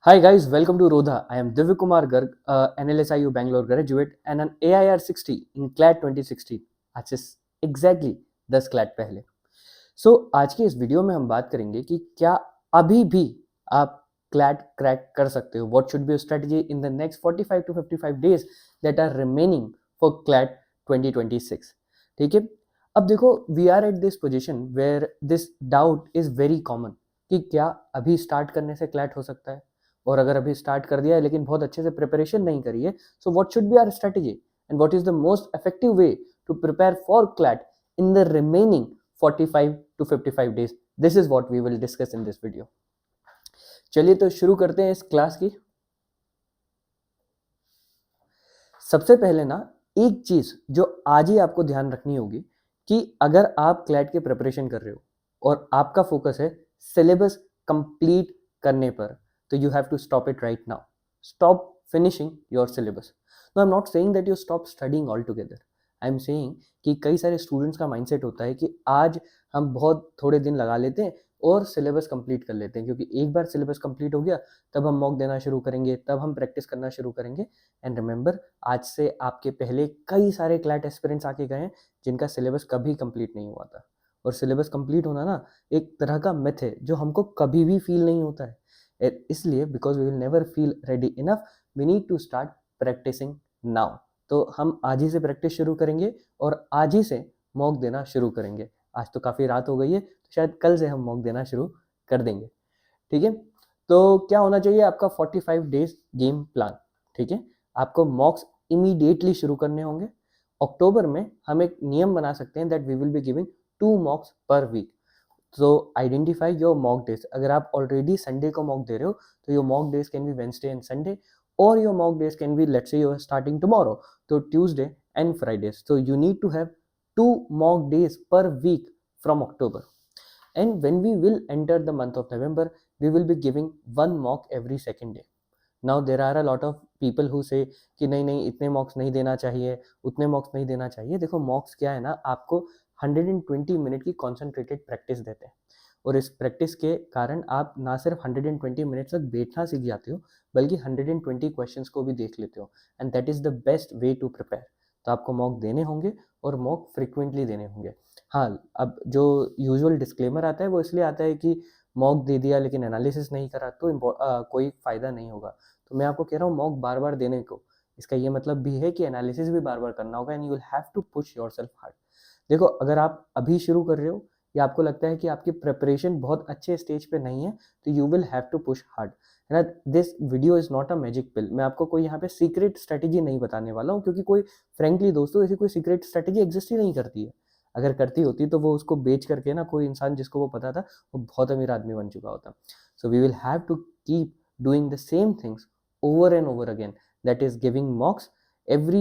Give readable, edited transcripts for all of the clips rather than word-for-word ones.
Hi guys, welcome to Rodha. I am Divya Kumar Garg, an LSIU Bangalore graduate and an AIR 60 in CLAT 2016. आज से exactly 10 CLAT पहले. So आज की इस video में हम बात करेंगे कि क्या अभी भी आप CLAT क्रैक कर सकते हो. What should be your strategy in the next 45 to 55 days that are remaining for CLAT 2026. ठीक है. अब देखो, we are at this position where this doubt is very common कि क्या अभी स्टार्ट करने से CLAT हो सकता है, और अगर अभी स्टार्ट कर दिया है लेकिन बहुत अच्छे से प्रिपरेशन नहीं करी है, so what should be our strategy and what is the most effective way to prepare for CLAT in the remaining 45 to 55 days. This is what we will discuss in this video. चलिए तो शुरू करते हैं इस class की. सबसे पहले ना एक चीज जो आज ही आपको ध्यान रखनी होगी कि अगर आप क्लैट की प्रिपरेशन कर रहे हो और आपका फोकस है सिलेबस कंप्लीट करने पर, तो you have to stop it right now. Stop finishing your syllabus. Now I'm not saying that you stop studying altogether. I'm saying कि कई सारे स्टूडेंट्स का माइंडसेट होता है कि आज हम बहुत थोड़े दिन लगा लेते हैं और सिलेबस कंप्लीट कर लेते हैं, क्योंकि एक बार सिलेबस कंप्लीट हो गया तब हम मॉक देना शुरू करेंगे, तब हम प्रैक्टिस करना शुरू करेंगे. एंड रिमेंबर, आज से आपके पहले कई सारे क्लैट एस्पिरेंट्स आके गए हैं जिनका सिलेबस कभी कंप्लीट नहीं हुआ था. और सिलेबस कंप्लीट होना ना एक तरह का मिथ है जो हमको कभी भी फील नहीं होता है. इसलिए because we will never feel ready enough, we need to start practising now. तो हम आज ही से प्रैक्टिस शुरू करेंगे और आज ही से मॉक देना शुरू करेंगे. आज तो काफ़ी रात हो गई है, तो शायद कल से हम मॉक देना शुरू कर देंगे. ठीक है. तो क्या होना चाहिए आपका 45 डेज गेम प्लान. ठीक है. आपको मॉक्स इमीडिएटली शुरू करने होंगे. अक्टूबर में हम एक नियम बना सकते हैं that we will be giving 2 mocks per week. तो आइडेंटिफाई योर मॉक डेज. अगर आप ऑलरेडी संडे को मॉक दे रहे हो तो your mock days can be Wednesday and Sunday, और your mock days can be, let's say you are starting tomorrow, तो ट्यूसडे एंड फ्राइडेज. तो you need to have 2 mock days per week from October. And when we will enter the month of November, we will be giving 1 mock every second day. Now there are a lot of people who say कि नहीं इतने मॉक्स नहीं देना चाहिए, उतने मॉक्स नहीं देना चाहिए. देखो, मॉक्स क्या है ना, आपको 120 मिनट की कॉन्सेंट्रेटेड प्रैक्टिस देते हैं, और इस प्रैक्टिस के कारण आप ना सिर्फ 120 मिनट तक बैठना सीख जाते हो, बल्कि 120 क्वेश्चंस को भी देख लेते हो. And that is the best way to prepare. तो आपको मॉक देने होंगे और मॉक फ्रिक्वेंटली देने होंगे. हाँ, अब जो यूजुअल डिस्क्लेमर आता है वो इसलिए आता है कि मॉक दे दिया लेकिन एनालिसिस नहीं करा तो कोई फ़ायदा नहीं होगा. तो मैं आपको कह रहा हूँ मॉक बार बार देने को. इसका ये मतलब भी है कि एनालिसिस भी बार बार करना होगा, and you will have to push yourself hard. देखो, अगर आप अभी शुरू कर रहे हो या आपको लगता है कि आपकी प्रिपरेशन बहुत अच्छे स्टेज पे नहीं है, तो you will have to push hard. है ना. This video is not a magic pill. मैं आपको कोई यहाँ पे सीक्रेट स्ट्रेटेजी नहीं बताने वाला हूँ, क्योंकि कोई, फ्रेंकली दोस्तों, ऐसी कोई सीक्रेट स्ट्रेटेजी एग्जिस्ट ही नहीं करती है. अगर करती होती तो वो उसको बेच करके ना, कोई इंसान जिसको वो पता था वो बहुत अमीर आदमी बन चुका होता. So we will have to keep doing the same things over and over again, that is giving mocks every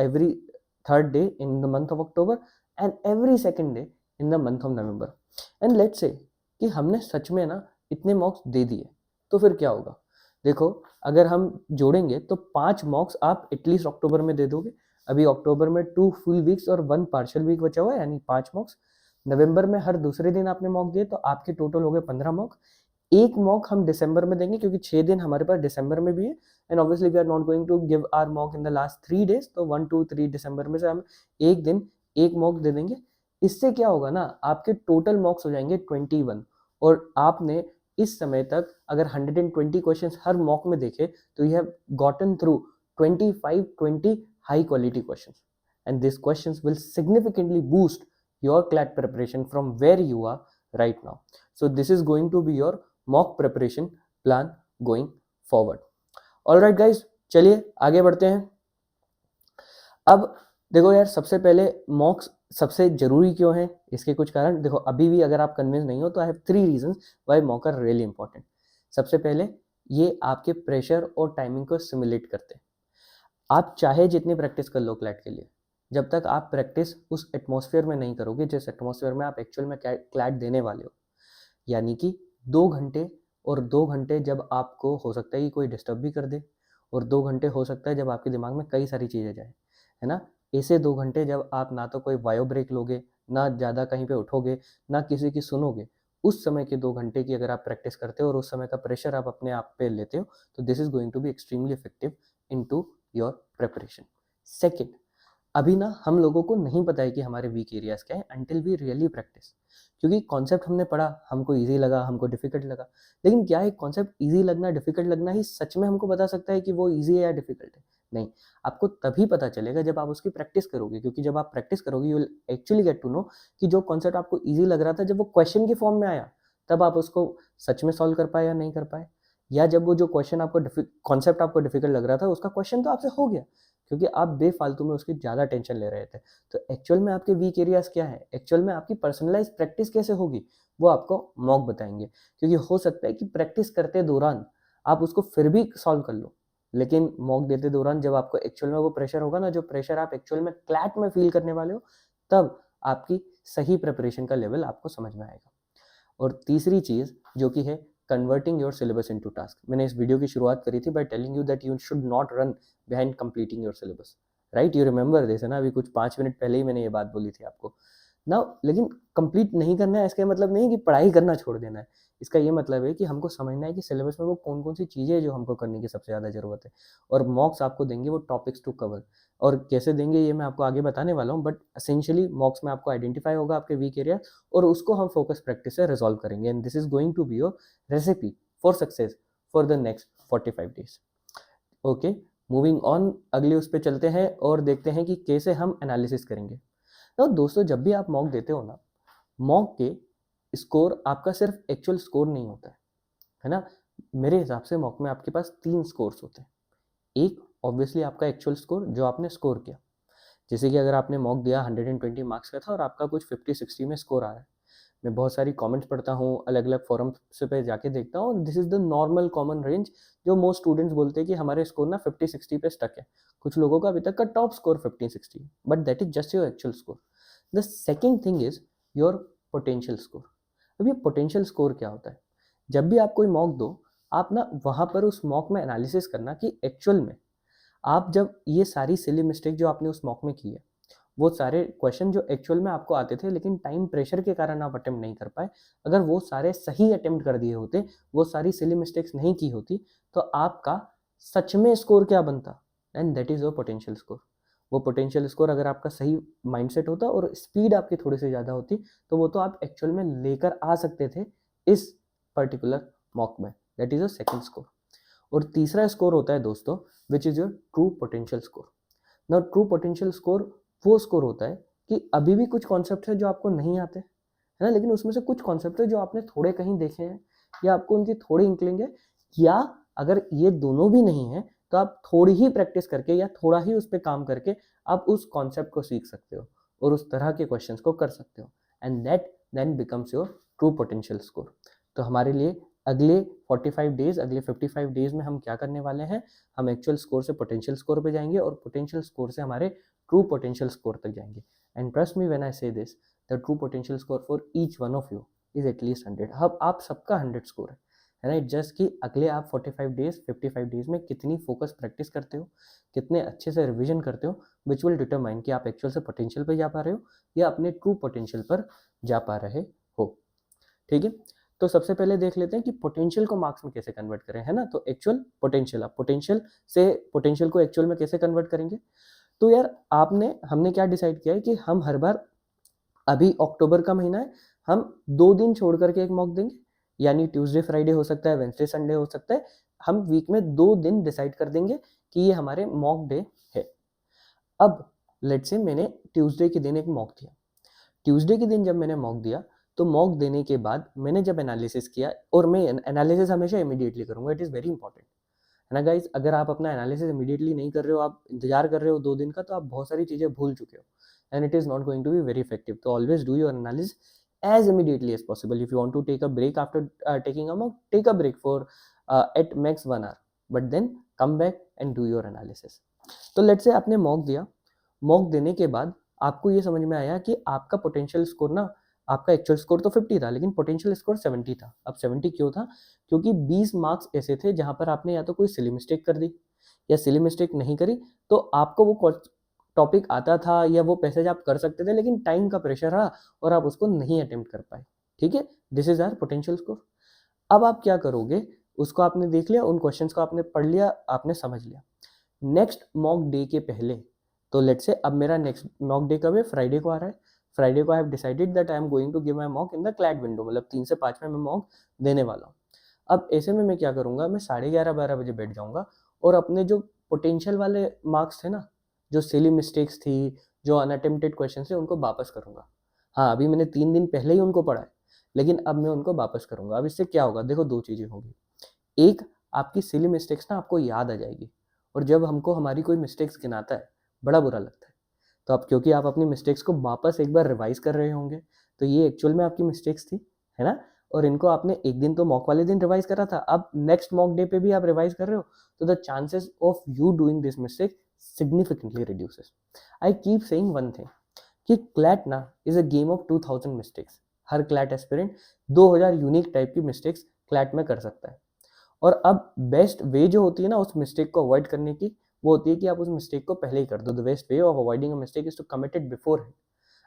every third day in the month of October and every second day in the month of November. And let's say कि हमने सच में ना इतने मॉक्स दे दिए, तो फिर क्या होगा. देखो, अगर हम जोड़ेंगे तो 5 मॉक्स आप एटलीस्ट अक्टूबर में दे दोगे. अभी अक्टूबर में 2 फुल वीक्स और 1 पार्शियल वीक बचा हुआ है, यानी 5 मॉक्स. नवंबर में हर दूसरे दिन आपने मॉक दिए, तो आपके टोटल हो गए 15 मॉक. एक मॉक हम दिसंबर में देंगे, क्योंकि 6 दिन हमारे पास दिसंबर में भी है, and obviously we are not going to give our mock in the last 3 days. तो 1 2 3 दिसंबर में से हम एक दिन एक मॉक दे देंगे. इससे क्या होगा ना, आपके टोटल मॉक्स हो जाएंगे 21, और आपने इस समय तक अगर 120 क्वेश्चंस हर मॉक में देखे तो you have gotten through 25-20 high quality questions, and this questions will significantly boost your CLAT preparation from where you are right now. So this is going to be your mock preparation plan going forward. All right guys, चलिए आगे बढ़ते हैं. अब देखो यार, सबसे पहले मॉक्स सबसे जरूरी क्यों है, इसके कुछ कारण. देखो, अभी भी अगर आप कन्विंस नहीं हो तो I have 3 reasons why mock are really important. सबसे पहले, ये आपके प्रेशर और टाइमिंग को सिमुलेट करते हैं. आप चाहे जितनी प्रैक्टिस कर लो क्लैट के लिए, जब तक आप प्रैक्टिस उस एटमॉस्फेयर में नहीं करोगे जिस एटमॉस्फेयर में आप एक्चुअल में क्लैट देने वाले हो, यानी कि 2 घंटे, और 2 घंटे जब आपको हो सकता है कि कोई डिस्टर्ब भी कर दे, और 2 घंटे हो सकता है जब आपके दिमाग में कई सारी चीज़ें जाए, है ना. ऐसे 2 घंटे जब आप ना तो कोई बायो ब्रेक लोगे, ना ज़्यादा कहीं पे उठोगे, ना किसी की सुनोगे, उस समय के 2 घंटे की अगर आप प्रैक्टिस करते हो और उस समय का प्रेशर आप अपने आप पे लेते हो, तो this is going to be extremely effective into your preparation. Second, अभी ना हम लोगों को नहीं पता है कि हमारे वीक एरियाज क्या है अंटिल वी रियली प्रैक्टिस। क्योंकि कॉन्सेप्ट हमने पढ़ा, हमको इजी लगा, हमको डिफिकल्ट लगा, लेकिन क्या है कॉन्सेप्ट इजी लगना डिफिकल्ट लगना ही सच में हमको बता सकता है कि वो इजी है या डिफिकल्ट है? नहीं, आपको तभी पता चलेगा जब आप उसकी प्रैक्टिस करोगे। क्योंकि जब आप प्रैक्टिस करोगे you will actually get to know कि जो कॉन्सेप्ट आपको इजी लग रहा था, जब वो क्वेश्चन की फॉर्म में आया तब आप उसको सच में सॉल्व कर पाए या नहीं कर पाए, या जब वो जो क्वेश्चन आपको कॉन्सेप्ट आपको डिफिकल्ट लग रहा था उसका क्वेश्चन तो आपसे हो गया क्योंकि आप बेफालतू में उसकी ज़्यादा टेंशन ले रहे थे। तो एक्चुअल में आपके वीक एरियाज क्या है, एक्चुअल में आपकी पर्सनलाइज प्रैक्टिस कैसे होगी, वो आपको मॉक बताएंगे। क्योंकि हो सकता है कि प्रैक्टिस करते दौरान आप उसको फिर भी सॉल्व कर लो, लेकिन मॉक देते दौरान जब आपको एक्चुअल में वो प्रेशर होगा ना, जो प्रेशर आप एक्चुअल में क्लैट में फील करने वाले हो, तब आपकी सही प्रिपरेशन का लेवल आपको समझ में आएगा। और तीसरी चीज़ जो कि है converting your syllabus into task. मैंने इस वीडियो की शुरुआत करी थी by telling you that you should not run behind completing your syllabus, right? You remember this है ना? अभी कुछ 5 मिनट पहले ही मैंने ये बात बोली थी आपको ना। लेकिन कंप्लीट नहीं करना है इसका मतलब नहीं कि पढ़ाई करना छोड़ देना है। इसका ये मतलब है कि हमको समझना है कि सिलेबस में वो कौन कौन सी चीज़ें हैं जो हमको करने की सबसे ज़्यादा ज़रूरत है, और मॉक्स आपको देंगे वो टॉपिक्स टू कवर। और कैसे देंगे ये मैं आपको आगे बताने वाला हूँ, बट एसेंशियली मॉक्स में आपको आइडेंटिफाई होगा आपके वीक एरिया, और उसको हम फोकस प्रैक्टिस से रिजॉल्व करेंगे। And this is going to be your recipe for success for the next 45 days. Okay, moving on, अगले उस पर चलते हैं और देखते हैं कि कैसे हम एनालिसिस करेंगे। तो दोस्तों, जब भी आप मॉक देते हो ना, मॉक के स्कोर आपका सिर्फ एक्चुअल स्कोर नहीं होता है ना? मेरे हिसाब से मॉक में आपके पास 3 स्कोर्स होते हैं। एक ऑब्वियसली आपका एक्चुअल स्कोर जो आपने स्कोर किया, जैसे कि अगर आपने मॉक दिया 120 मार्क्स का था और आपका कुछ 50-60 में स्कोर आ रहा है। मैं बहुत सारी कमेंट्स पढ़ता हूँ, अलग अलग फोरम्स पे जाके देखता हूँ, this is the normal common range जो मोस्ट स्टूडेंट्स बोलते हैं कि हमारे स्कोर ना 50-60 पे स्टक है। कुछ लोगों का अभी तक का top score 50-60, but that is just your actual score. The second thing is your potential score. अब ये पोटेंशियल स्कोर क्या होता है? जब भी आप कोई मॉक दो, आप ना वहाँ पर उस मॉक में एनालिसिस करना कि एक्चुअल में आप जब ये सारी सिली मिस्टेक जो आपने उस मॉक में की है, वो सारे क्वेश्चन जो एक्चुअल में आपको आते थे लेकिन टाइम प्रेशर के कारण आप अटेम्प्ट नहीं कर पाए, अगर वो सारे सही अटेम्प्ट कर दिए होते, वो सारी सिली मिस्टेक्स नहीं की होती, तो आपका सच में स्कोर क्या बनता? And that is your potential score. वो पोटेंशियल स्कोर अगर आपका सही माइंडसेट होता और स्पीड आपकी थोड़ी सी ज़्यादा होती, तो वो तो आप एक्चुअल में लेकर आ सकते थे इस पर्टिकुलर मॉक में। That is your second score. और तीसरा स्कोर होता है दोस्तों, which is your true potential score. ना ट्रू पोटेंशियल स्कोर वो स्कोर होता है कि अभी भी कुछ कॉन्सेप्ट है जो आपको नहीं आते है ना, लेकिन उसमें से कुछ कॉन्सेप्ट है जो आपने थोड़े कहीं देखे हैं या आपको उनकी थोड़ी इंक्लिंग है, या अगर ये दोनों भी नहीं है तो आप थोड़ी ही प्रैक्टिस करके या थोड़ा ही उस पर काम करके आप उस कॉन्सेप्ट को सीख सकते हो और उस तरह के क्वेश्चंस को कर सकते हो, and that then becomes your true potential score. तो हमारे लिए अगले 45 डेज, अगले 55 डेज में हम क्या करने वाले हैं? हम एक्चुअल स्कोर से पोटेंशियल स्कोर पे जाएंगे और पोटेंशियल स्कोर से हमारे ट्रू पोटेंशियल स्कोर तक जाएंगे। And trust me when I say this, the true potential score for each one of you is at least 100। अब आप सबका 100 स्कोर है ना? जस्ट कि अगले आप 45 डेज 55 डेज में कितनी फोकस प्रैक्टिस करते हो, कितने अच्छे से रिविजन करते हो, विच विल डिटरमाइन कि आप एक्चुअल से पोटेंशियल पे जा पा रहे हो या अपने ट्रू पोटेंशियल पर जा पा रहे हो। ठीक है, तो सबसे पहले देख लेते हैं कि पोटेंशियल को मार्क्स में कैसे कन्वर्ट करें, है ना? तो एक्चुअल पोटेंशियल, आप पोटेंशियल से पोटेंशियल को एक्चुअल में कैसे कन्वर्ट करेंगे? तो यार हमने क्या डिसाइड किया है कि हम हर बार, अभी अक्टूबर का महीना है, हम 2 दिन छोड़ करके एक मॉक देंगे, यानी ट्यूसडे फ्राइडे हो सकता है, वेडनेसडे संडे हो सकता है। हम वीक में 2 दिन डिसाइड कर देंगे कि ये हमारे मॉक डे है। अब लेट्स से मैंने ट्यूसडे के दिन एक मॉक दिया। ट्यूसडे के दिन जब मैंने मॉक दिया, तो मॉक देने के बाद मैंने जब एनालिसिस किया, और मैं एनालिसिस हमेशा इमीडिएटली करूंगा, इट इज़ वेरी इंपॉर्टेंट है ना गाइज? अगर आप अपना एनालिसिस इमीडिएटली नहीं कर रहे हो, आप इंतजार कर रहे हो 2 दिन का, तो आप बहुत सारी चीज़ें भूल चुके हो, and it is not going to be very effective. तो always do your analysis as immediately as possible. If you want to take a break after taking a mock, take a break for at max 1 hour, but then come back and do your analysis. तो let's say आपने mock दिया, mock देने के बाद आपको ये समझ में आया कि आपका पोटेंशियल स्कोर ना, आपका एक्चुअल स्कोर तो 50 था लेकिन पोटेंशियल स्कोर 70 था। अब 70 क्यों था? क्योंकि 20 मार्क्स ऐसे थे जहां पर आपने या तो कोई सिली मिस्टेक कर दी या सिली मिस्टेक नहीं करी, तो आपको वो टॉपिक आता था या वो पैसेज आप कर सकते थे, लेकिन टाइम का प्रेशर रहा और आप उसको नहीं अटेम्प्ट कर पाए। ठीक है, this is our potential score. अब आप क्या करोगे, उसको आपने देख लिया, उन क्वेश्चंस को आपने पढ़ लिया, आपने समझ लिया। नेक्स्ट मॉक डे के पहले, तो लेट्स से अब मेरा नेक्स्ट मॉक डे कब है, फ्राइडे को आ रहा है। फ्राइडे को I have decided that I am going to give my mock in the CLAT window, मतलब 3 से 5 में मैं मॉक देने वाला हूँ। अब ऐसे में मैं क्या करूँगा, मैं 11:30-12 बजे बैठ जाऊँगा और अपने जो पोटेंशियल वाले मार्क्स थे ना, जो सिली मिस्टेक्स थी, जो अनअटेम्प्टेड क्वेश्चन थे, उनको वापस करूँगा। हाँ, अभी मैंने 3 दिन पहले ही उनको पढ़ा है, लेकिन अब मैं उनको वापस करूँगा। अब इससे क्या होगा, देखो 2 चीज़ें होंगी। एक, आपकी सिली मिस्टेक्स ना आपको याद आ जाएगी, और जब हमको हमारी कोई मिस्टेक्स गिनाता है, बड़ा बुरा लगता है। तो अब क्योंकि आप अपनी मिस्टेक्स को वापस एक बार रिवाइज कर रहे होंगे, तो ये एक्चुअल में आपकी मिस्टेक्स थी, है ना? और इनको आपने एक दिन तो मॉक वाले दिन रिवाइज करा था, अब नेक्स्ट मॉक डे पे भी आप रिवाइज कर रहे हो, तो the chances of you doing this mistake significantly reduces. I keep saying one thing कि क्लैट ना is a game of 2000 mistakes. Her CLAT aspirant 2000 unique type की मिस्टेक्स क्लैट में कर सकता है। और अब बेस्ट वे जो होती है ना उस मिस्टेक को अवॉइड करने की, वो होती है कि आप उस मिस्टेक को पहले ही कर दो। The best way of avoiding a mistake is to commit it before.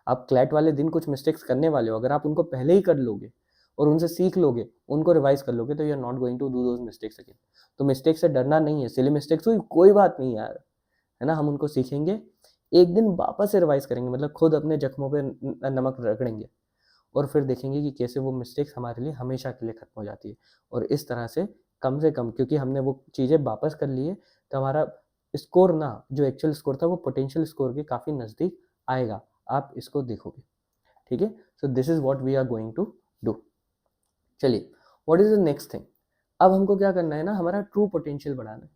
आप क्लैट वाले दिन कुछ मिस्टेक्स करने वाले हो, अगर आप उनको पहले ही कर लोगे और उनसे सीख लोगे, उनको रिवाइज कर लोगे, तो you are not going to do those mistakes again. तो मिस्टेक से डरना नहीं है, सिली मिस्टेक्स हुई कोई बात नहीं यार, है ना, हम उनको सीखेंगे, एक दिन वापस से रिवाइज करेंगे, मतलब खुद अपने जख्मों पे नमक रगड़ेंगे, और फिर देखेंगे कि कैसे वो मिस्टेक्स हमारे लिए हमेशा के लिए खत्म हो जाती है। और इस तरह से कम, क्योंकि हमने वो चीज़ें वापस कर ली है, तो हमारा स्कोर ना, जो एक्चुअल स्कोर था, वो पोटेंशियल स्कोर के काफ़ी नज़दीक आएगा, आप इसको देखोगे। ठीक है, so this is what we are going to do. चलिए, what is the next thing. अब हमको क्या करना है ना, हमारा ट्रू पोटेंशियल बढ़ाना है,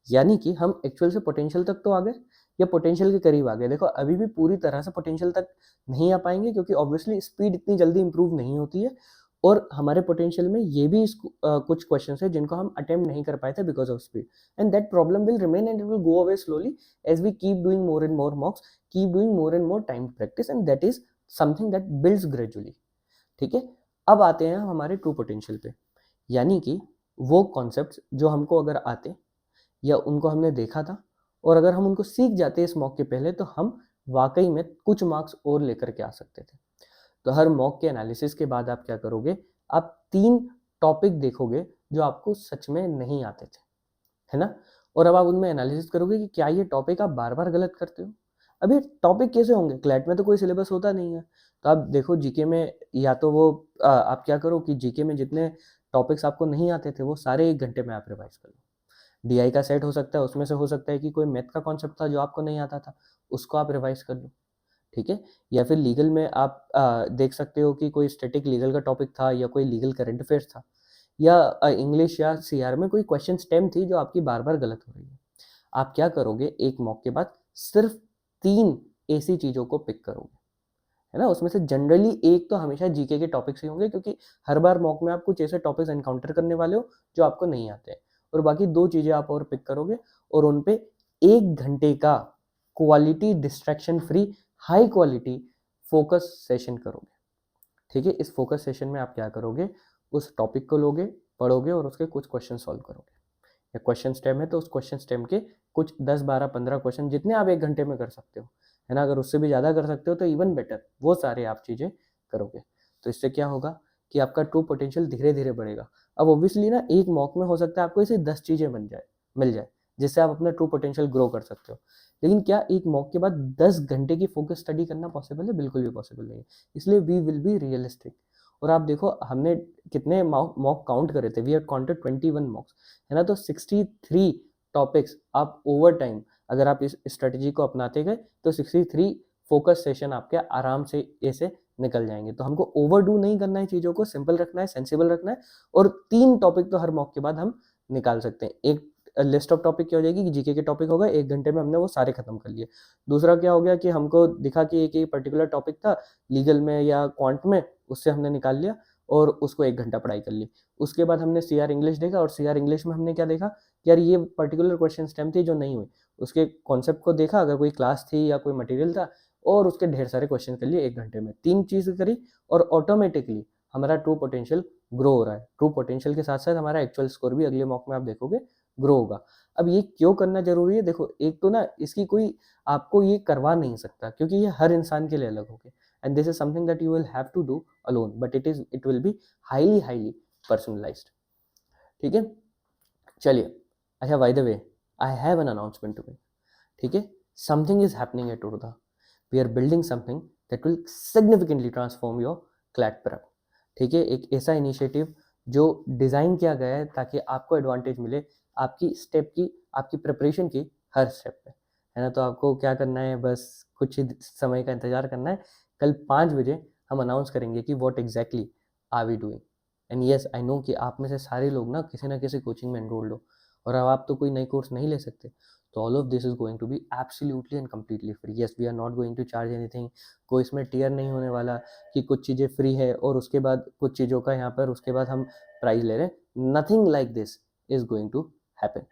यानी कि हम एक्चुअल से पोटेंशियल तक तो आ गए, या पोटेंशियल के करीब आ गए। देखो अभी भी पूरी तरह से पोटेंशियल तक नहीं आ पाएंगे, क्योंकि ऑब्वियसली स्पीड इतनी जल्दी इंप्रूव नहीं होती है, और हमारे पोटेंशियल में ये भी कुछ क्वेश्चन है जिनको हम अटेम्प्ट नहीं कर पाए थे because of speed, and that problem will remain and it will go away slowly as we keep doing more and more mocks, keep doing more and more time practice, and that is something that builds gradually. ठीक है, अब आते हैं हमारे true potential पे, यानी कि वो कॉन्सेप्ट्स जो हमको अगर आते या उनको हमने देखा था, और अगर हम उनको सीख जाते इस मॉक के पहले, तो हम वाकई में कुछ मार्क्स और लेकर के आ सकते थे। तो हर मॉक के एनालिसिस के बाद आप क्या करोगे, आप 3 टॉपिक देखोगे जो आपको सच में नहीं आते थे, है ना, और अब आप उनमें एनालिसिस करोगे कि क्या ये टॉपिक आप बार बार गलत करते हो। अब ये टॉपिक कैसे होंगे, क्लैट में तो कोई सिलेबस होता नहीं है, तो आप देखो जीके में, या तो वो आप क्या करो कि जीके में जितने टॉपिक्स आपको नहीं आते थे, वो सारे 1 घंटे में आप रिवाइज कर लो। डीआई का सेट हो सकता है, उसमें से हो सकता है कि कोई मैथ का कॉन्सेप्ट था जो आपको नहीं आता था, उसको आप रिवाइज कर लो। ठीक है, या फिर लीगल में आप देख सकते हो कि कोई स्टैटिक लीगल का टॉपिक था, या कोई लीगल करंट अफेयर्स था, या इंग्लिश या सीआर में कोई क्वेश्चन स्टेम थी जो आपकी बार बार गलत हो रही है। आप क्या करोगे, एक मॉक के बाद सिर्फ 3 ऐसी चीज़ों को पिक करोगे, है ना, उसमें से जनरली एक तो हमेशा जीके के टॉपिक्स ही होंगे, क्योंकि हर बार मॉक में आप कुछ ऐसे टॉपिक्स एनकाउंटर करने वाले हो जो आपको नहीं आते हैं, और बाकी 2 चीज़ें आप और पिक करोगे, और उन पे 1 घंटे का quality distraction free high quality focus session करोगे। ठीक है, इस फोकस सेशन में आप क्या करोगे, उस टॉपिक को लोगे, पढ़ोगे, और उसके कुछ क्वेश्चन सॉल्व करोगे, या क्वेश्चन स्टेम है तो उस क्वेश्चन स्टेम के कुछ 10, 12, 15 क्वेश्चन, जितने आप 1 घंटे में कर सकते हो, है ना, अगर उससे भी ज़्यादा कर सकते हो तो इवन बेटर, वो सारे आप चीज़ें करोगे। तो इससे क्या होगा कि आपका ट्रू पोटेंशियल धीरे धीरे बढ़ेगा। अब ऑब्वियसली ना, एक मॉक में हो सकता है आपको ऐसे 10 चीज़ें मिल जाए जिससे आप अपना ट्रू पोटेंशियल ग्रो कर सकते हो, लेकिन क्या एक मॉक के बाद 10 घंटे की फोकस स्टडी करना पॉसिबल है? बिल्कुल भी पॉसिबल नहीं है। इसलिए वी विल बी रियलिस्टिक। और आप देखो हमने कितने मॉक काउंट करे थे, वी हैव काउंटेड 21 मॉक्स, है ना, तो 63 टॉपिक्स आप ओवर टाइम, अगर आप इस स्ट्रेटजी को अपनाते गए, तो 63 फोकस सेशन आपके आराम से ऐसे निकल जाएंगे। तो हमको ओवरडू नहीं करना है, चीज़ों को सिंपल रखना है, सेंसिबल रखना है, और 3 टॉपिक तो हर मॉक के बाद हम निकाल सकते हैं। एक लिस्ट ऑफ टॉपिक क्या हो जाएगी कि जीके के टॉपिक होगा, 1 घंटे में हमने वो सारे खत्म कर लिए। दूसरा क्या हो गया कि हमको दिखा कि एक पर्टिकुलर टॉपिक था लीगल में या क्वांट में, उससे हमने निकाल लिया और उसको 1 घंटा पढ़ाई कर ली। उसके बाद हमने सीआर इंग्लिश देखा, और सीआर इंग्लिश में हमने क्या देखा कि यार ये पर्टिकुलर क्वेश्चन स्टेम थी जो नहीं हुई, उसके कॉन्सेप्ट को देखा, अगर कोई क्लास थी या कोई मटेरियल था, और उसके ढेर सारे क्वेश्चन कर लिए 1 घंटे में। 3 चीज़ करी और ऑटोमेटिकली हमारा ट्रू पोटेंशियल ग्रो हो रहा है। ट्रू पोटेंशियल के साथ साथ हमारा एक्चुअल स्कोर भी अगले मॉक में आप देखोगे ग्रो होगा। अब ये क्यों करना जरूरी है? देखो, एक तो ना इसकी कोई आपको ये करवा नहीं सकता, क्योंकि ये हर इंसान के लिए अलग होगी। and this is something that you will have to do alone, but it will be highly personalized. ठीक है, चलिए, अच्छा, by the way, I have an announcement to make. ठीक है, समथिंग इज हैपनिंग एट उर्दा. We are building something that will significantly transform your CLAT prep. ठीक है, एक ऐसा इनिशिएटिव जो डिज़ाइन किया गया है ताकि आपको एडवांटेज मिले आपकी स्टेप की, आपकी प्रिपरेशन की हर स्टेप पे, है ना. तो आपको क्या करना है, बस कुछ ही समय का इंतजार करना है. कल 5 बजे हम अनाउंस करेंगे कि what exactly are we doing. And yes, I know कि आप में से सारे लोग ना किसी कोचिंग में एनरोल्ड हो, और अब आप तो कोई नई कोर्स नहीं ले सकते. तो all of this is going to be absolutely and completely free. Yes, we are not going to charge anything. कोई इसमें टियर नहीं होने वाला कि कुछ चीज़ें फ्री है और उसके बाद कुछ चीज़ों का यहाँ पर उसके बाद हम प्राइस ले रहे हैं. Nothing like this is going to happen.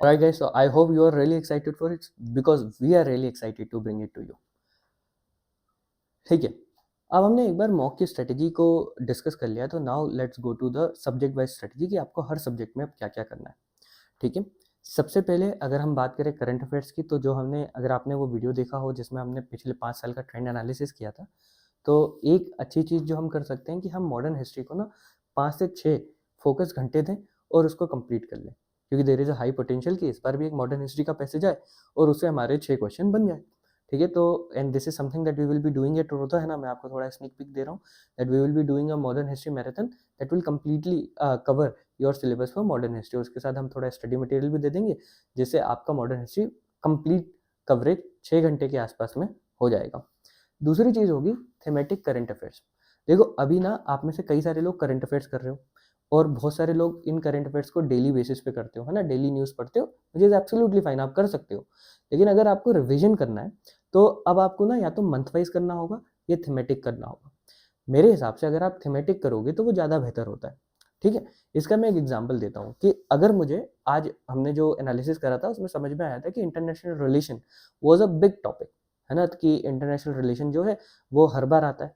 Alright guys, so I hope you are really excited for it, because we are really excited to bring it to you. ठीक है, अब हमने एक बार मॉक की स्ट्रेटजी को डिस्कस कर लिया, तो now let's go to the subject wise strategy कि आपको हर सब्जेक्ट में अब क्या क्या करना है. ठीक है, सबसे पहले अगर हम बात करें करंट अफेयर्स की, तो जो हमने, अगर आपने वो वीडियो देखा हो जिसमें हमने पिछले 5 साल का ट्रेंड एनालिसिस किया था, तो एक अच्छी चीज़ जो हम कर सकते हैं कि हम मॉडर्न हिस्ट्री को ना 5 से 6 फोकस घंटे दें और उसको कंप्लीट कर लें, क्योंकि there is a high potential कि इस बार भी एक मॉडर्न हिस्ट्री का पैसेज आए और उससे हमारे 6 क्वेश्चन बन जाए. ठीक है, तो and this is something that we will be doing it, होता है ना, मैं आपको थोड़ा स्नीक पिक दे रहा हूँ that we will be doing a modern history marathon that will completely cover your syllabus for modern history. उसके साथ हम थोड़ा स्टडी मटेरियल भी दे देंगे जिससे आपका मॉडर्न हिस्ट्री कंप्लीट कवरेज 6 घंटे के आसपास में हो जाएगा. दूसरी चीज़ होगी थीमेटिक करंट अफेयर्स. देखो, अभी ना आप में से कई सारे लोग करंट अफेयर्स कर रहे हो और बहुत सारे लोग इन करंट अफेयर्स को डेली बेसिस पे करते हो, है ना, डेली न्यूज़ पढ़ते हो, विच इज़ एब्सोल्युटली फाइन, आप कर सकते हो. लेकिन अगर आपको रिविजन करना है तो अब आपको ना या तो मंथ वाइज करना होगा या थीमेटिक करना होगा. मेरे हिसाब से अगर आप थीमेटिक करोगे तो वो ज़्यादा बेहतर होता है. ठीक है, इसका मैं एक एग्जांपल देता हूँ कि अगर मुझे आज हमने जो एनालिसिस करा था उसमें समझ में आया था कि international relation was a big topic, है ना, कि इंटरनेशनल रिलेशन जो है वो हर बार आता है.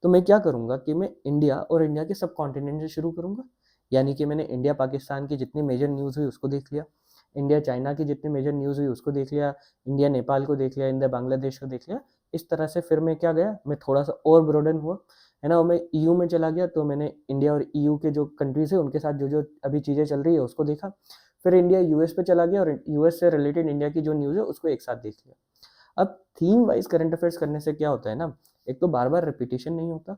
तो मैं क्या करूँगा कि मैं इंडिया और इंडिया के सब कॉन्टिनेंट से शुरू करूँगा. यानी कि मैंने इंडिया पाकिस्तान की जितनी मेजर न्यूज़ हुई उसको देख लिया, इंडिया चाइना की जितनी मेजर न्यूज़ हुई उसको देख लिया, इंडिया नेपाल को देख लिया, इंडिया बांग्लादेश को देख लिया. इस तरह से फिर मैं क्या गया, मैं थोड़ा सा और ब्रॉडन हुआ, है ना, मैं ईयू में चला गया. तो मैंने इंडिया और ईयू के जो कंट्रीज़ है उनके साथ जो जो अभी चीज़ें चल रही है उसको देखा. फिर इंडिया यूएस पे चला गया और यूएस से रिलेटेड इंडिया की जो न्यूज़ है उसको एक साथ देख लिया. अब थीम वाइज करंट अफेयर्स करने से क्या होता है ना, एक तो बार बार रिपीटेशन नहीं होता,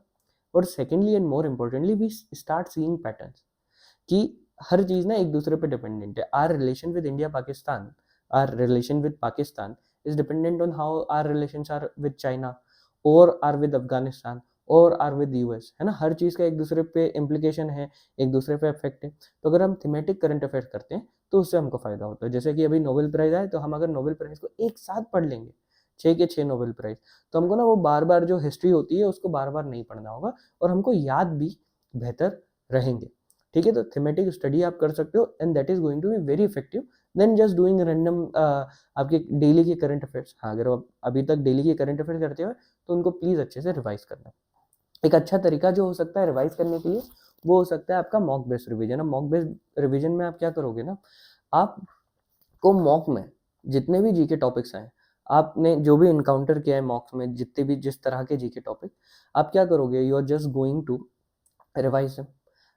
और secondly and more importantly we start seeing patterns कि हर चीज़ ना एक दूसरे पे डिपेंडेंट है. Our relation with India Pakistan, our relation with Pakistan is dependent on how our relations are with China और आर विद अफगानिस्तान और आर विद यूएस, है ना. हर चीज़ का एक दूसरे पे इम्प्लीकेशन है, एक दूसरे पे इफेक्ट है. तो अगर हम थीमेटिक करंट अफेयर्स करते हैं तो उससे हमको फ़ायदा होता है. जैसे कि अभी नोबेल प्राइज़ आए, तो हम अगर नोबेल प्राइज़ को एक साथ पढ़ लेंगे, 6 के 6 नोबेल प्राइज़, तो हमको ना वो बार बार जो हिस्ट्री होती है उसको बार बार नहीं पढ़ना होगा और हमको याद भी बेहतर रहेंगे. ठीक है, तो थीमेटिक स्टडी आप कर सकते हो and that is going to be very effective then just doing random आपके डेली के करंट अफेयर्स. हाँ, अगर आप अभी तक डेली के करंट अफेयर्स करते हो तो उनको प्लीज़ अच्छे से रिवाइज करना. एक अच्छा तरीका जो हो सकता है रिवाइज करने के लिए वो हो सकता है आपका मॉक बेस्ड रिवीजन. अब मॉक बेस्ड रिवीजन में आप क्या करोगे ना, आपको मॉक में जितने भी जीके टॉपिक्स आए, आपने जो भी इनकाउंटर किया है मॉक्स में, जितने भी जिस तरह के जीके टॉपिक, आप क्या करोगे, you are just going to revise them.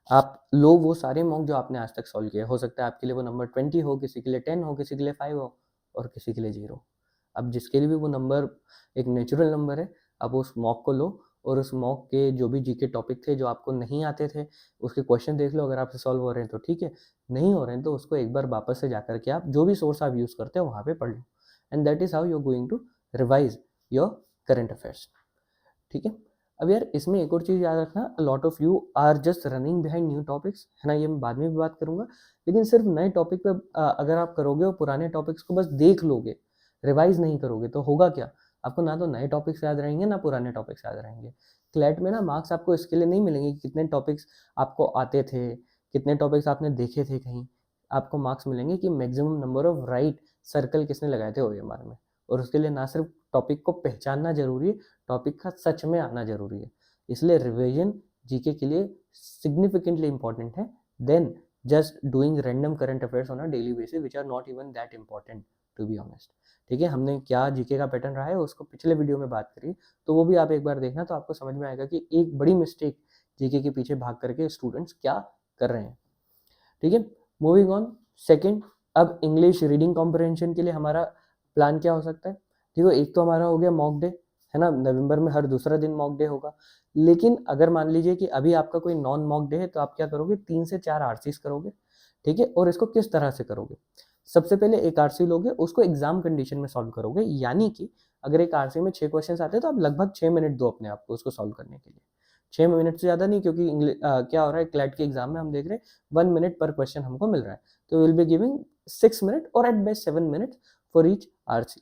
आप लो वो सारे मॉक जो आपने आज तक सॉल्व किए, हो सकता है आपके लिए वो नंबर 20 हो, किसी के लिए 10 हो, किसी के लिए 5 हो और किसी के लिए 0. अब जिसके लिए भी वो नंबर एक नेचुरल नंबर है, आप उस मॉक को लो और उस मॉक के जो भी जीके टॉपिक थे जो आपको नहीं आते थे उसके क्वेश्चन देख लो. अगर आपसे सॉल्व हो रहे हैं तो ठीक है, नहीं हो रहे हैं तो उसको एक बार वापस से जाकर के आप जो भी सोर्स आप यूज़ करते हो वहाँ पे पढ़ लो. And that is how you are going to revise your current affairs. ठीक है, अब यार इसमें एक और चीज़ याद रखना, lot of you are just running behind new topics, है ना, ये मैं बाद में भी बात करूंगा. लेकिन सिर्फ नए टॉपिक पे अगर आप करोगे और पुराने टॉपिक्स को बस देख लोगे, रिवाइज नहीं करोगे, तो होगा क्या, आपको ना तो नए टॉपिक्स याद रहेंगे ना पुराने टॉपिक्स याद रहेंगे. क्लैट में ना मार्क्स आपको इसके लिए नहीं मिलेंगे कि कितने टॉपिक्स आपको आते थे, कितने टॉपिक्स आपने देखे थे कहीं. आपको मार्क्स मिलेंगे कि maximum number of right circle किसने लगाए थे ओएमआर में. और उसके लिए ना सिर्फ टॉपिक को पहचानना जरूरी है, टॉपिक का सच में आना जरूरी है. इसलिए रिवीजन जीके के लिए सिग्निफिकेंटली इंपॉर्टेंट है then just doing random current affairs on a daily basis which are not even that important. To be honest. ठीक है, हमने क्या जीके का पैटर्न रहा है उसको पिछले वीडियो में बात करी, तो वो भी आप एक बार देखना, तो आपको समझ में आएगा कि एक बड़ी मिस्टेक जीके के पीछे भाग करके स्टूडेंट्स क्या कर रहे हैं। ठीक है, मूविंग ऑन सेकंड, अब इंग्लिश रीडिंग कॉम्प्रिहेंशन के लिए हमारा प्लान क्या हो सकता है। देखो, एक तो हमारा हो गया मॉक डे, है ना, नवंबर में हर दूसरा दिन मॉक डे होगा। लेकिन अगर मान लीजिए कि अभी आपका कोई नॉन मॉक डे है, तो आप क्या करोगे, 3 से 4 आरसीज करोगे। ठीक है, और इसको किस तरह से करोगे, सबसे पहले एक आरसी लोगे, उसको एग्जाम कंडीशन में सॉल्व करोगे, यानी कि अगर एक आरसी में 6 क्वेश्चंस आते हैं तो आप लगभग 6 मिनट दो अपने आप को उसको सॉल्व करने के लिए। 6 मिनट से ज़्यादा नहीं, क्योंकि क्या हो रहा है, क्लैट के एग्जाम में हम देख रहे हैं 1 मिनट पर क्वेश्चन हमको मिल रहा है, तो विल बी गिविंग 6 मिनट और at best 7 minute for each RC.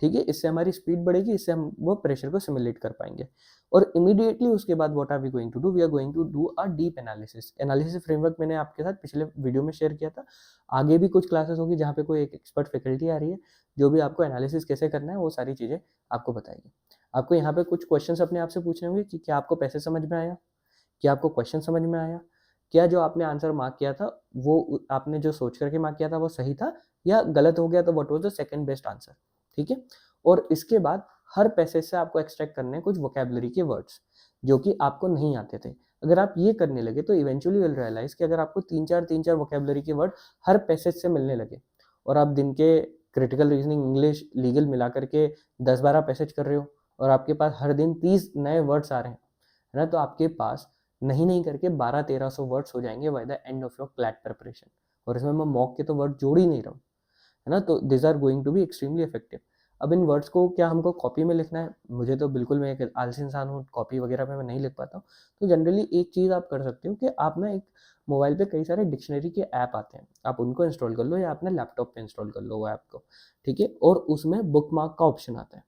ठीक है, इससे हमारी स्पीड बढ़ेगी, इससे हम वो प्रेशर को सिमुलेट कर पाएंगे। और इमीडिएटली उसके बाद what are we going to do, we are going to do a deep analysis framework मैंने आपके साथ पिछले वीडियो में शेयर किया था। आगे भी कुछ क्लासेस होगी जहाँ पे कोई एक एक्सपर्ट फैकल्टी आ रही है जो भी आपको एनालिसिस कैसे करना है वो सारी चीज़ें आपको बताएगी। आपको यहाँ पे कुछ क्वेश्चंस अपने आप से पूछने होंगे कि क्या आपको पैसे समझ में आया, क्या आपको क्वेश्चन समझ में आया, क्या जो आपने आंसर मार्क किया था वो आपने जो सोच करके मार्क किया था वो सही था या गलत हो गया, तो what was the second best answer. ठीक है, और इसके बाद हर पैसेज से आपको एक्सट्रैक्ट करने हैं कुछ वोकैबुलरी के वर्ड्स जो कि आपको नहीं आते थे। अगर आप ये करने लगे तो इवेंचुअली विल रियलाइज कि अगर आपको 3-4 वोकैबुलरी के वर्ड हर पैसेज से मिलने लगे और आप दिन के क्रिटिकल रीजनिंग, इंग्लिश, लीगल मिला करके 10-12 पैसेज कर रहे हो और आपके पास हर दिन 30 नए वर्ड्स आ रहे हैं, है ना, तो आपके पास नहीं करके 1200-1300 वर्ड्स हो जाएंगे by the end of your CLAT preparation. और इसमें मैं मॉक के तो वर्ड जोड़ ही नहीं रहा हूँ, है ना, तो this are going to be extremely effective. अब इन वर्ड्स को क्या हमको कॉपी में लिखना है, मुझे तो बिल्कुल, मैं एक आलसी इंसान हूँ, कॉपी वगैरह पे मैं नहीं लिख पाता हूँ। तो जनरली एक चीज़ आप कर सकते हो कि आप ना एक मोबाइल पे कई सारे डिक्शनरी के ऐप आते हैं, आप उनको इंस्टॉल कर लो या अपने लैपटॉप पे इंस्टॉल कर लो वो ऐप को। ठीक है, और उसमें बुक मार्क का ऑप्शन आता है,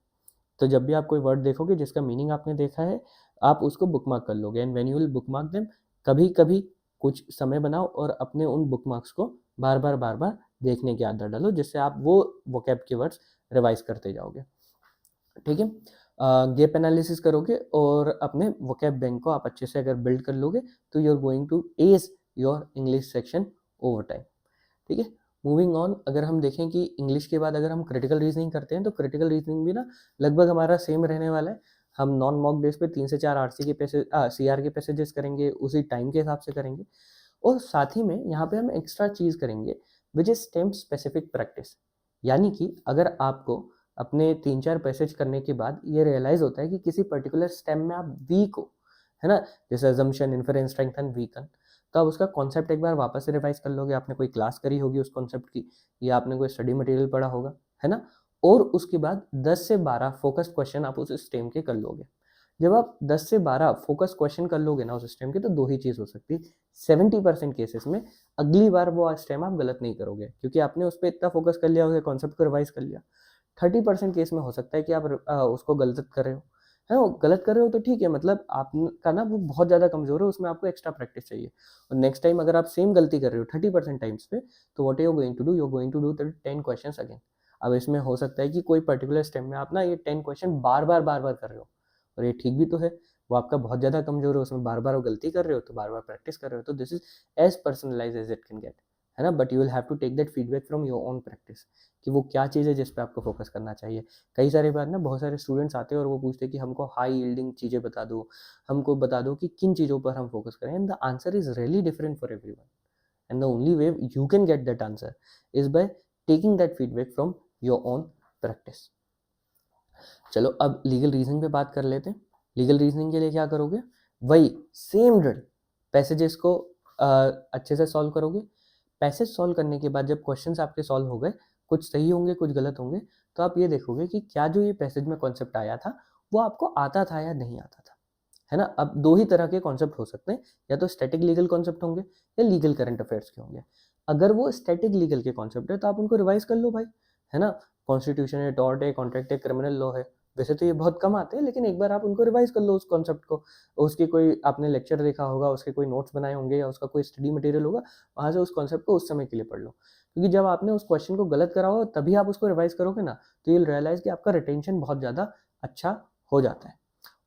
तो जब भी आप कोई वर्ड देखोगे जिसका मीनिंग आपने देखा है, आप उसको बुक मार्क कर लोगे। And when you will book mark them, कभी कभी कुछ समय बनाओ और अपने उन बुक मार्क्स को बार बार देखने की आदत डालो, जिससे आप वो वोकैब के वर्ड्स रिवाइज करते जाओगे। ठीक है, गैप एनालिसिस करोगे और अपने वोकैब बैंक को आप अच्छे से अगर बिल्ड कर लोगे तो you are going to ace your English section over time. ठीक है, मूविंग ऑन, अगर हम देखें कि इंग्लिश के बाद अगर हम क्रिटिकल रीजनिंग करते हैं तो क्रिटिकल रीजनिंग भी ना लगभग हमारा सेम रहने वाला है। हम नॉन मॉक बेस पे 3 से 4 आरसी के पैसेज, सीआर के पैसेजेस करेंगे, उसी टाइम के हिसाब से करेंगे। और साथ ही में यहाँ पे हम एक्स्ट्रा चीज़ करेंगे which is stem specific practice, यानी कि अगर आपको अपने 3-4 पैसेज करने के बाद ये रियलाइज होता है कि किसी पर्टिकुलर स्टेम में आप वीक हो, है ना, जैसे अजम्पशन, इन्फरेंस, स्ट्रेंथन, वीकन, तो आप उसका कॉन्सेप्ट एक बार वापस से रिवाइज कर लोगे। आपने कोई क्लास करी होगी उस कॉन्सेप्ट की या आपने कोई स्टडी मटेरियल पढ़ा होगा, है ना, और उसके बाद 10 से 12 फोकस्ड क्वेश्चन आप उस स्टेम के कर लोगे। जब आप 10 से 12 फोकस क्वेश्चन कर लोगे ना उस स्टेम के, तो दो ही चीज़ हो सकती है, 70% केसेस में अगली बार वो स्टेम आप गलत नहीं करोगे, क्योंकि आपने उस पर इतना फोकस कर लिया, उसके कॉन्सेप्ट को रिवाइज कर लिया। 30% केस में हो सकता है कि आप उसको गलत कर रहे हो, है वो गलत कर रहे हो, तो ठीक है, मतलब आपका ना वो बहुत ज़्यादा कमज़ोर है, उसमें आपको एक्स्ट्रा प्रैक्टिस चाहिए। और नेक्स्ट टाइम अगर आप सेम गलती कर रहे हो 30% टाइम्स पे, तो what you going to do, you going to do 10 questions again. अब इसमें हो सकता है कि कोई पर्टिकुलर स्टेप में आप ना ये 10 क्वेश्चन बार बार कर रहे हो, और ये ठीक भी तो है, वो आपका बहुत ज़्यादा कमज़ोर है, उसमें बार बार वो गलती कर रहे हो, तो बार बार प्रैक्टिस कर रहे हो, तो this is as personalize as it can get, है ना, but you will have to take that feedback from your own practice कि वो क्या चीज़ है जिस पे आपको फोकस करना चाहिए। कई सारी बार ना बहुत सारे स्टूडेंट्स आते हैं और वो पूछते हैं कि हमको हाई यील्डिंग चीज़ें बता दो, हमको बता दो कि किन चीज़ों पर हम फोकस करें, and the answer is really different for everyone, and the only way you can get that answer is by taking that feedback from your own practice. चलो अब लीगल रीजनिंग पे बात कर लेते हैं। लीगल रीजनिंग के लिए क्या करोगे, वही सेम ड्रिल, पैसेजेस को अच्छे से सॉल्व करोगे। पैसेज सॉल्व करने के बाद जब क्वेश्चंस आपके सॉल्व हो गए, कुछ सही होंगे कुछ गलत होंगे, तो आप ये देखोगे कि क्या जो ये पैसेज में कॉन्सेप्ट आया था वो आपको आता था या नहीं आता था, है ना। अब दो ही तरह के कॉन्सेप्ट हो सकते हैं, या तो स्टैटिक लीगल कॉन्सेप्ट होंगे या लीगल करंट अफेयर्स के होंगे। अगर वो स्टैटिक लीगल के कॉन्सेप्ट है तो आप उनको रिवाइज कर लो भाई, है ना, कॉन्स्टिट्यूशन है, टॉर्ट है, कॉन्ट्रैक्ट है, क्रिमिनल लॉ है। वैसे तो ये बहुत कम आते हैं, लेकिन एक बार आप उनको रिवाइज कर लो उस कॉन्सेप्ट को, उसकी कोई आपने लेक्चर देखा होगा, उसके कोई नोट्स बनाए होंगे या उसका कोई स्टडी मटेरियल होगा, वहाँ से उस कॉन्सेप्ट को उस समय के लिए पढ़ लो। क्योंकि जब आपने उस क्वेश्चन को गलत करा हो तभी आप उसको रिवाइज करोगे ना, तो यू विल रियलाइज कि आपका रिटेंशन बहुत ज़्यादा अच्छा हो जाता है।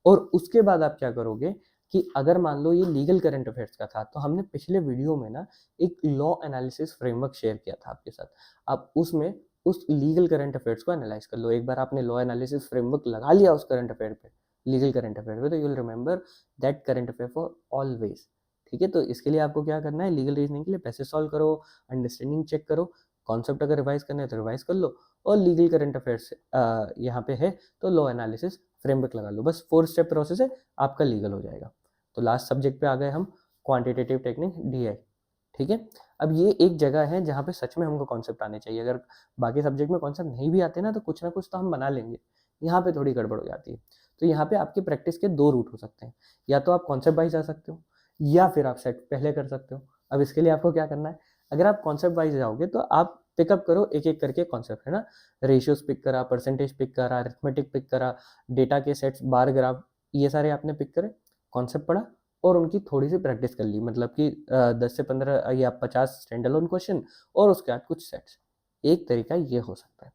और उसके बाद आप क्या करोगे कि अगर मान लो ये लीगल करंट अफेयर्स का था, तो हमने पिछले वीडियो में ना एक लॉ एनालिसिस फ्रेमवर्क शेयर किया था आपके साथ। आप उसमें उस लीगल करंट अफेयर्स को एनालाइज कर लो। एक बार आपने लॉ एनालिसिस फ्रेमवर्क लगा लिया उस करंट अफेयर पे, लीगल करंट अफेयर पे, तो you will remember that current affair for always. ठीक है, तो इसके लिए आपको क्या करना है, लीगल रीजनिंग के लिए पैसेज सॉल्व करो, अंडरस्टैंडिंग चेक करो, कॉन्सेप्ट अगर रिवाइज करना है तो रिवाइज कर लो, और लीगल करंट अफेयर्स यहाँ पे है तो लॉ एनालिसिस फ्रेमवर्क लगा लो। बस 4 स्टेप प्रोसेस है, आपका लीगल हो जाएगा। तो लास्ट सब्जेक्ट पे आ गए हम, क्वांटिटेटिव टेक्निक DI। ठीक है, अब ये एक जगह है जहाँ पे सच में हमको कॉन्सेप्ट आने चाहिए। अगर बाकी सब्जेक्ट में कॉन्सेप्ट नहीं भी आते ना तो कुछ ना कुछ तो हम बना लेंगे, यहाँ पे थोड़ी गड़बड़ हो जाती है। तो यहाँ पे आपकी प्रैक्टिस के 2 रूट हो सकते हैं, या तो आप कॉन्सेप्ट वाइज जा सकते हो या फिर आप सेट पहले कर सकते हो। अब इसके लिए आपको क्या करना है, अगर आप कॉन्सेप्ट वाइज जाओगे तो आप पिकअप करो एक एक करके कॉन्सेप्ट, है ना। रेशियोज पिक करा, परसेंटेज पिक करा, अरिथमेटिक पिक करा, डेटा के सेट्स, बार ग्राफ, ये सारे आपने पिक करे, कॉन्सेप्ट पढ़ा और उनकी थोड़ी सी प्रैक्टिस कर ली। मतलब कि 10 से 15 या 50 स्टैंड अलोन क्वेश्चन और उसके बाद कुछ सेट्स। एक तरीका ये हो सकता है।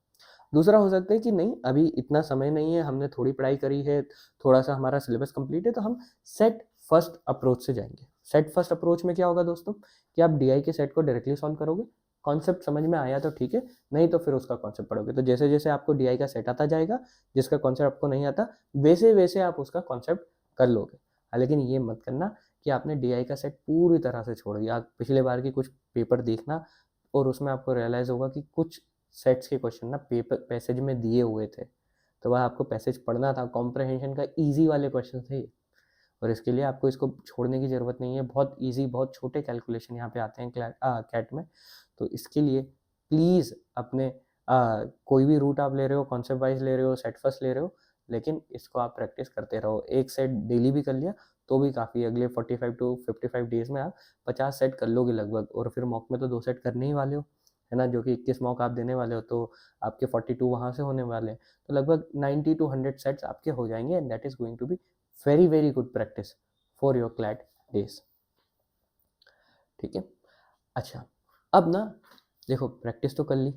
दूसरा हो सकता है कि नहीं, अभी इतना समय नहीं है, हमने थोड़ी पढ़ाई करी है, थोड़ा सा हमारा सिलेबस कंप्लीट है, तो हम सेट फर्स्ट अप्रोच से जाएंगे। सेट फर्स्ट अप्रोच में क्या होगा दोस्तों, कि आप DI के सेट को डायरेक्टली सॉल्व करोगे, कॉन्सेप्ट समझ में आया तो ठीक है, नहीं तो फिर उसका कॉन्सेप्ट पढ़ोगे। तो जैसे जैसे आपको DI का सेट आता जाएगा, जिसका कॉन्सेप्ट आपको नहीं आता, वैसे वैसे आप उसका कॉन्सेप्ट कर लोगे। लेकिन ये मत करना कि आपने DI का सेट पूरी तरह से छोड़ दिया। पिछले बार की कुछ पेपर देखना और उसमें आपको रियलाइज़ होगा कि कुछ सेट्स के क्वेश्चन ना पेपर पैसेज में दिए हुए थे, तो वह आपको पैसेज पढ़ना था, कॉम्प्रहेंशन का ईजी वाले क्वेश्चन थे। और इसके लिए आपको इसको छोड़ने की ज़रूरत नहीं है, बहुत ईजी, बहुत छोटे कैलकुलेशन यहाँ पे आते हैं कैट में। तो इसके लिए प्लीज़ अपने कोई भी रूट आप ले रहे हो, कॉन्सेप्ट वाइज ले रहे हो, सेट फर्स्ट ले रहे हो, लेकिन इसको आप प्रैक्टिस करते रहो। एक सेट डेली भी कर लिया तो भी काफ़ी, अगले 45 टू 55 डेज में आप 50 सेट कर लोगे लगभग। और फिर मॉक में तो 2 सेट करने ही वाले हो, है ना, जो कि 21 मॉक आप देने वाले हो, तो आपके 42 वहाँ से होने वाले हैं। तो लगभग 90 टू 100 सेट्स आपके हो जाएंगे, and that is going to be very very good practice for your CLAT days. ठीक है, अच्छा, अब ना देखो, प्रैक्टिस तो कर ली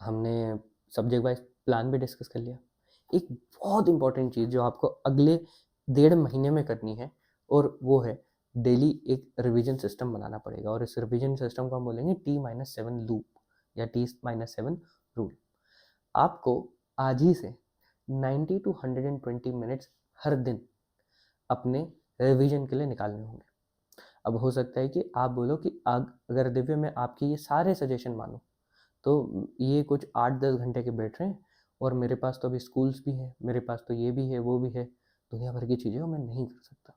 हमने, सब्जेक्ट वाइज प्लान भी डिस्कस कर लिया। एक बहुत इंपॉर्टेंट चीज़ जो आपको अगले 1.5 महीने में करनी है, और वो है डेली एक रिवीजन सिस्टम बनाना पड़ेगा। और इस रिवीजन सिस्टम को हम बोलेंगे T-7 लूप या T-7 रूल। आपको आज ही से 90 टू 120 मिनट्स हर दिन अपने रिवीजन के लिए निकालने होंगे। अब हो सकता है कि आप बोलो कि अगर दिव्य मैं आपके ये सारे सजेशन मानूं तो ये कुछ 8-10 घंटे के बैठ रहे हैं, और मेरे पास तो अभी स्कूल्स भी हैं, मेरे पास तो ये भी है, वो भी है, दुनिया भर की चीज़ें मैं नहीं कर सकता।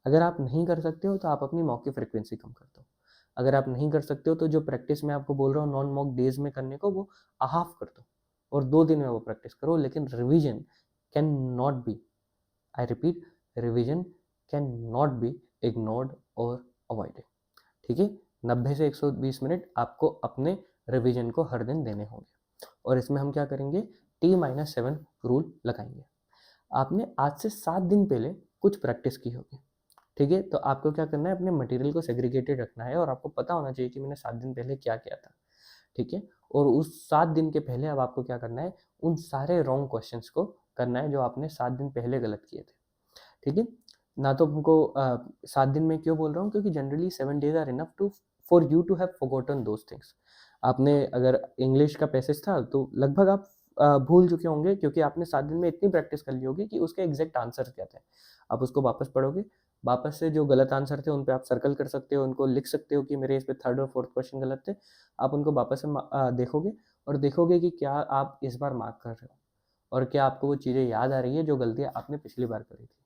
अगर आप नहीं कर सकते हो तो आप अपनी मॉक की फ्रिक्वेंसी कम कर दो। अगर आप नहीं कर सकते हो तो जो प्रैक्टिस मैं आपको बोल रहा हूँ नॉन मॉक डेज में करने को, वो हाफ कर दो और 2 दिन में वो प्रैक्टिस करो। लेकिन revision can not be, I repeat, revision can not be ignored और अवॉइडेड। ठीक है, 90 से 120 मिनट आपको अपने रिवीजन को हर दिन देने होंगे। और इसमें हम क्या करेंगे, T-7 रूल लगाएंगे। आपने आज से 7 दिन पहले कुछ प्रैक्टिस की होगी, ठीक है, तो आपको क्या करना है, अपने मटेरियल को सेग्रीगेटेड रखना है, और आपको पता होना चाहिए कि मैंने 7 दिन पहले क्या किया था। ठीक है, और उस 7 दिन के पहले अब आपको क्या करना है, उन सारे रॉन्ग क्वेश्चंस को करना है जो आपने 7 दिन पहले गलत किए थे। ठीक है, ना तो हमको 7 दिन में क्यों बोल रहा हूँ, क्योंकि generally 7 days are enough to for you to have forgotten those things. आपने अगर इंग्लिश का पैसेज था तो लगभग आप भूल चुके होंगे, क्योंकि आपने 7 दिन में इतनी प्रैक्टिस कर ली होगी कि उसके एग्जैक्ट आंसर क्या थे। आप उसको वापस पढ़ोगे, वापस से जो गलत आंसर थे उन पे आप सर्कल कर सकते हो, उनको लिख सकते हो कि मेरे इस पे 3rd और 4th क्वेश्चन गलत थे। आप उनको वापस से देखोगे और देखोगे कि क्या आप इस बार मार्क कर रहे हो, और क्या आपको वो चीज़ें याद आ रही है जो गलतियाँ आपने पिछली बार करी थी।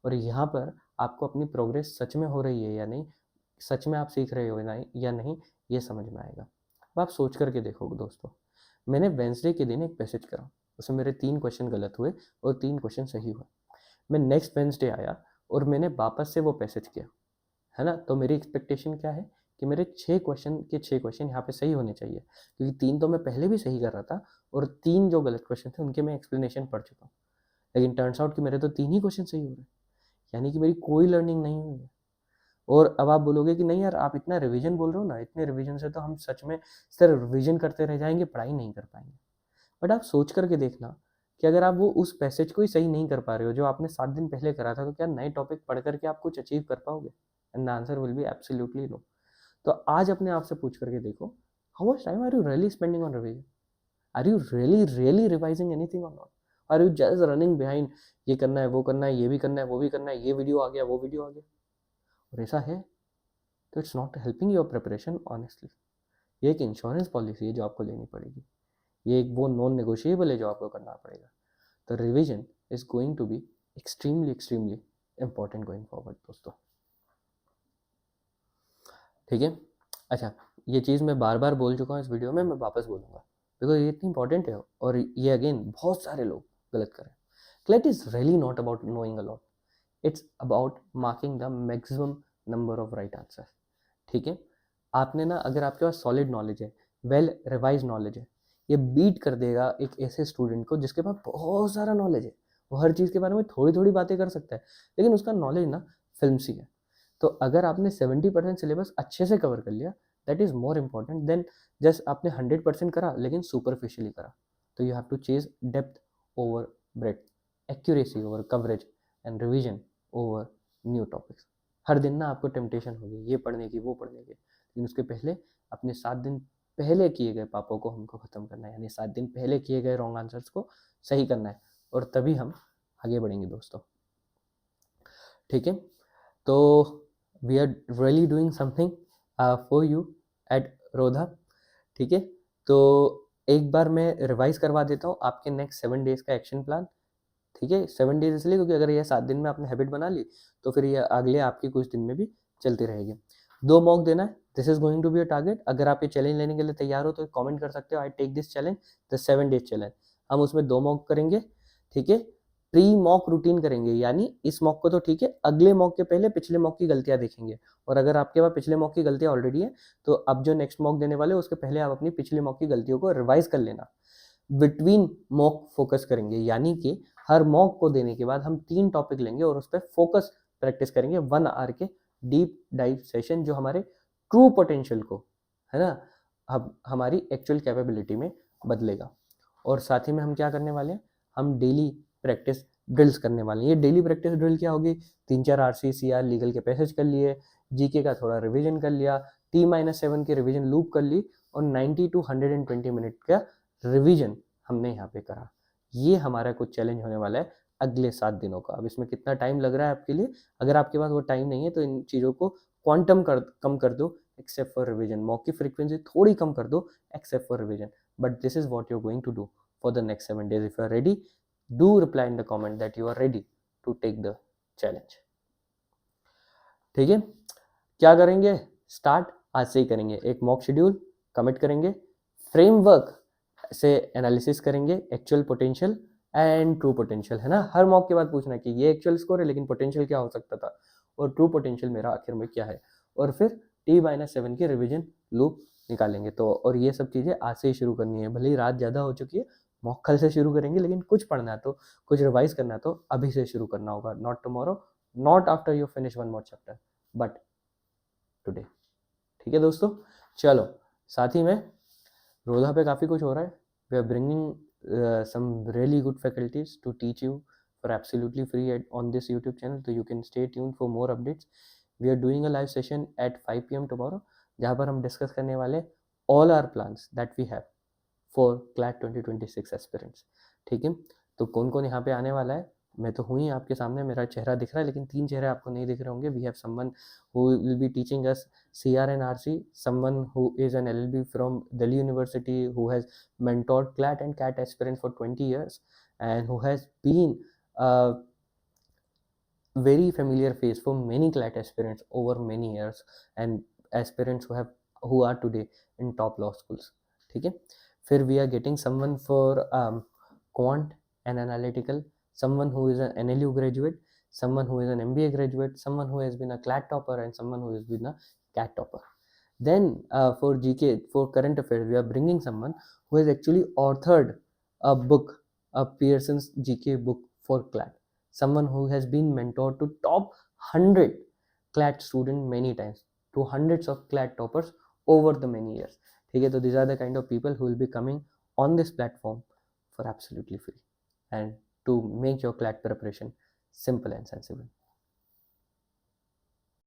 और यहाँ पर आपको अपनी प्रोग्रेस सच में हो रही है या नहीं, सच में आप सीख रहे हो या नहीं, ये समझ में आएगा। अब आप सोच करके देखो दोस्तों, मैंने वेंसडे के दिन एक पैसेज करा, उसमें मेरे 3 क्वेश्चन गलत हुए और 3 क्वेश्चन सही हुए। मैं नेक्स्ट वेंसडे आया और मैंने वापस से वो पैसेज किया, है ना। तो मेरी एक्सपेक्टेशन क्या है कि मेरे 6 क्वेश्चन के 6 क्वेश्चन यहाँ पे सही होने चाहिए, क्योंकि 3 तो मैं पहले भी सही कर रहा था और 3 जो गलत क्वेश्चन थे उनके मैं एक्सप्लेनेशन पढ़ चुका हूँ। लेकिन टर्न्स आउट कि मेरे तो 3 ही क्वेश्चन सही हो रहे हैं, यानी कि मेरी कोई लर्निंग नहीं हुई है। और अब आप बोलोगे कि नहीं यार, आप इतना रिवीजन बोल रहे हो ना, इतने रिवीजन से तो हम सच में सिर्फ रिवीजन करते रह जाएंगे, पढ़ाई नहीं कर पाएंगे। बट आप सोच करके देखना कि अगर आप वो उस पैसेज को ही सही नहीं कर पा रहे हो जो आपने 7 दिन पहले करा था, तो क्या नए टॉपिक पढ़ करके आप कुछ अचीव कर पाओगे? And the answer will be absolutely no. तो आज अपने आप से पूछ करके देखो, how much time are you really spending on revision? Are you really revising anything or not? Are you just running behind, ये करना है, वो करना है, ये भी करना है, वो भी करना है, ये वीडियो आ गया, वो वीडियो आ गया, और ऐसा है तो it's not helping your preparation honestly. ये एक इंश्योरेंस पॉलिसी है जो आपको लेनी पड़ेगी, ये एक वो नॉन नेगोशिएबल है जो आपको करना पड़ेगा। तो revision is going to be extremely important going forward दोस्तों, ठीक है। अच्छा, ये चीज़ मैं बार बार बोल चुका हूँ इस वीडियो में, मैं वापस बोलूँगा बिकॉज ये इतनी इंपॉर्टेंट है, और ये अगेन बहुत सारे लोग गलत करें। CLAT is really not about knowing a lot, it's about marking the maximum number of right answer, ठीक है। आपने ना, अगर आपके पास सॉलिड नॉलेज है, वेल रिवाइज नॉलेज है, ये बीट कर देगा एक ऐसे स्टूडेंट को जिसके पास बहुत सारा नॉलेज है, वो हर चीज़ के बारे में थोड़ी थोड़ी बातें कर सकता है, लेकिन उसका नॉलेज ना फिल्म सी है। तो अगर आपने 70% सिलेबस अच्छे से कवर कर लिया, that is more important than just आपने 100% करा लेकिन सुपरफिशियली करा। तो you have to chase depth over breadth, accuracy over coverage, and revision over new topics. हर दिन ना आपको टेम्पटेशन होगी ये पढ़ने की, वो पढ़ने की, लेकिन उसके पहले अपने 7 दिन पहले किए गए पापों को हमको ख़त्म करना है, यानी 7 दिन पहले किए गए रॉन्ग आंसर्स को सही करना है, और तभी हम आगे बढ़ेंगे दोस्तों, ठीक है। तो we are really doing something for you at रोधा, ठीक है। तो एक बार मैं रिवाइज करवा देता हूँ आपके नेक्स्ट 7 डेज का एक्शन प्लान, ठीक है। 7 डेज इसलिए क्योंकि अगर ये 7 दिन में आपने हैबिट बना ली तो फिर ये अगले आपके कुछ दिन में भी चलती रहेगी। 2 मॉक देना है, this is going to be a target. अगर आप ये चैलेंज लेने के लिए तैयार हो तो कमेंट कर सकते हो, I take this challenge, the 7 days challenge. हम उसमें 2 मॉक करेंगे, ठीक है। प्री मॉक रूटीन करेंगे, यानी इस मॉक को तो ठीक है, अगले मॉक के पहले पिछले मॉक की गलतियां देखेंगे, और अगर आपके पास पिछले मॉक की गलतियां ऑलरेडी है तो अब जो नेक्स्ट मॉक देने वाले उसके पहले आप अपनी पिछले मॉक की गलतियों को रिवाइज कर लेना। बिटवीन मॉक फोकस करेंगे, यानी कि हर मॉक को देने के बाद हम 3 टॉपिक लेंगे और उस पर फोकस प्रैक्टिस करेंगे 1 आवर के डीप डाइव सेशन, जो हमारे ट्रू पोटेंशियल को, है ना, अब हमारी एक्चुअल कैपेबिलिटी में बदलेगा। और साथ ही में हम क्या करने वाले हैं, हम डेली प्रैक्टिस ड्रिल्स करने वाले हैं। ये डेली प्रैक्टिस ड्रिल क्या होगी, 3-4 आरसी सीआर लीगल के पैसेज कर लिए, जीके का थोड़ा रिवीजन कर लिया, T-7 की रिवीजन लूप कर ली, और 90 to 120 मिनट का रिवीजन हमने यहाँ पे करा। ये हमारा कुछ चैलेंज होने वाला है अगले 7 दिनों का। अब इसमें कितना टाइम लग रहा है आपके लिए, अगर आपके पास वो टाइम नहीं है तो इन चीज़ों को क्वांटम कम कर दो, एक्सेप्ट फॉर रिवीजन। मॉक की फ्रीक्वेंसी थोड़ी कम कर दो, except for revision. But this is what you are going to do for the next 7 days। If you are ready, do reply in the comment that you are ready to take the challenge, ठीक है। क्या करेंगे, start आज से ही करेंगे। एक mock schedule commit करेंगे, framework से एनालिसिस करेंगे actual potential and true potential, है ना। हर मॉक के बाद पूछना कि ये एक्चुअल स्कोर है लेकिन पोटेंशियल क्या हो सकता था, और ट्रू पोटेंशियल मेरा आखिर में क्या है, और फिर T-7 की रिवीजन लूप निकालेंगे। तो और ये सब चीज़ें आज से ही शुरू करनी है, भले ही रात ज़्यादा हो चुकी है, मॉक कल से शुरू करेंगे, लेकिन कुछ पढ़ना है तो, कुछ रिवाइज करना है तो अभी से शुरू करना होगा। Not tomorrow, not after you finish 1 more chapter, but today, ठीक है दोस्तों। चलो, साथ ही में रोधा पे काफ़ी कुछ हो रहा है। We are bringing some really good faculties to teach you for absolutely free on this YouTube channel, so you can stay tuned for more updates. We are doing a live session at 5 PM tomorrow, जहाँ पर हम discuss करने वाले all our plans that we have for CLAT 2026 aspirants, ठीक है। तो कौन कौन यहाँ पे आने वाला है, मैं तो हूँ ही आपके सामने, मेरा चेहरा दिख रहा है, लेकिन 3 चेहरे आपको नहीं दिख रहे होंगे। We have someone who will be teaching us CR and RC, someone who is an LLB from Delhi University, who has mentored CLAT and CAT aspirants for 20 years and who has been a very familiar face for many CLAT aspirants over many years, and aspirants who are today in top law schools, ठीक है। फिर we are getting someone for quant and analytical, someone who is an NLU graduate, someone who is an MBA graduate, someone who has been a CLAT topper, and someone who has been a CAT topper. Then for GK, for current affairs, we are bringing someone who has actually authored a book, a Pearson's GK book for CLAT, someone who has been mentored to top 100 CLAT student many times, to hundreds of CLAT toppers over the many years, ठीक है। तो these are the kind of people who will be coming on this platform for absolutely free and to make your CLAT preparation simple and sensible.